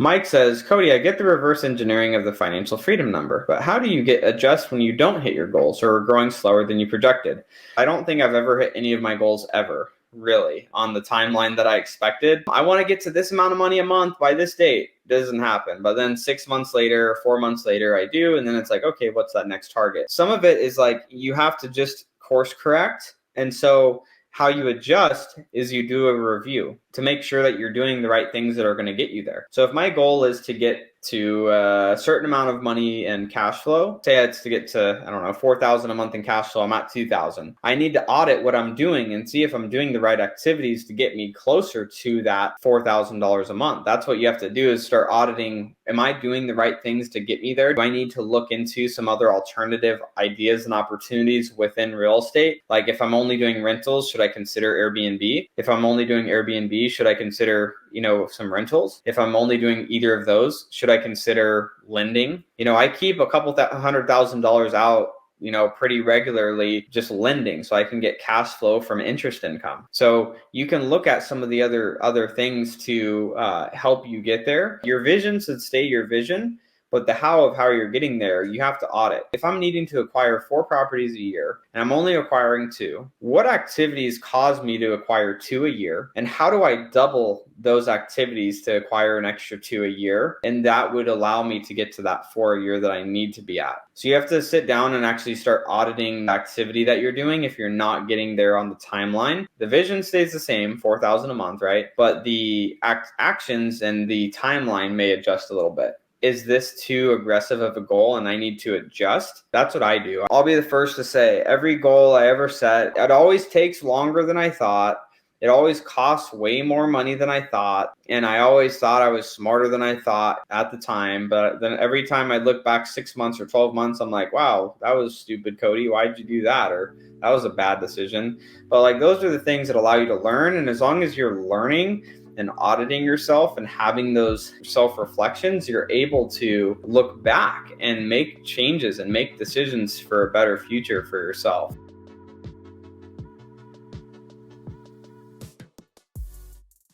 Mike says, Cody, I get the reverse engineering of the financial freedom number, but how do you adjust when you don't hit your goals or are growing slower than you projected? I don't think I've ever hit any of my goals ever, really, on the timeline that I expected. I want to get to this amount of money a month by this date. Doesn't happen. But then 6 months later, 4 months later, I do. And then it's like, okay, what's that next target? Some of it is like you have to just course correct. And so how you adjust is you do a review to make sure that you're doing the right things that are going to get you there. So if my goal is to get to a certain amount of money and cash flow, say it's to get to, I don't know, 4,000 a month in cash flow, I'm at 2,000. I need to audit what I'm doing and see if I'm doing the right activities to get me closer to that $4,000 a month. That's what you have to do, is start auditing. Am I doing the right things to get me there? Do I need to look into some other alternative ideas and opportunities within real estate? Like if I'm only doing rentals, should I consider Airbnb? If I'm only doing Airbnb, should I consider, some rentals? If I'm only doing either of those, should I consider lending? I keep a couple $100,000 out, pretty regularly, just lending, so I can get cash flow from interest income. So you can look at some of the other things to help you get there. Your vision should stay your vision, but the how of how you're getting there, you have to audit. If I'm needing to acquire 4 properties a year and I'm only acquiring 2, what activities cause me to acquire 2 a year? And how do I double those activities to acquire an extra 2 a year? And that would allow me to get to that 4 a year that I need to be at. So you have to sit down and actually start auditing the activity that you're doing if you're not getting there on the timeline. The vision stays the same, 4,000 a month, right? But the actions and the timeline may adjust a little bit. Is this too aggressive of a goal and I need to adjust? That's what I do. I'll be the first to say every goal I ever set, it always takes longer than I thought. It always costs way more money than I thought. And I always thought I was smarter than I thought at the time. But then every time I look back 6 months or 12 months, I'm like, wow, that was stupid, Cody. Why'd you do that? Or that was a bad decision. But like, those are the things that allow you to learn. And as long as you're learning and auditing yourself and having those self-reflections, you're able to look back and make changes and make decisions for a better future for yourself.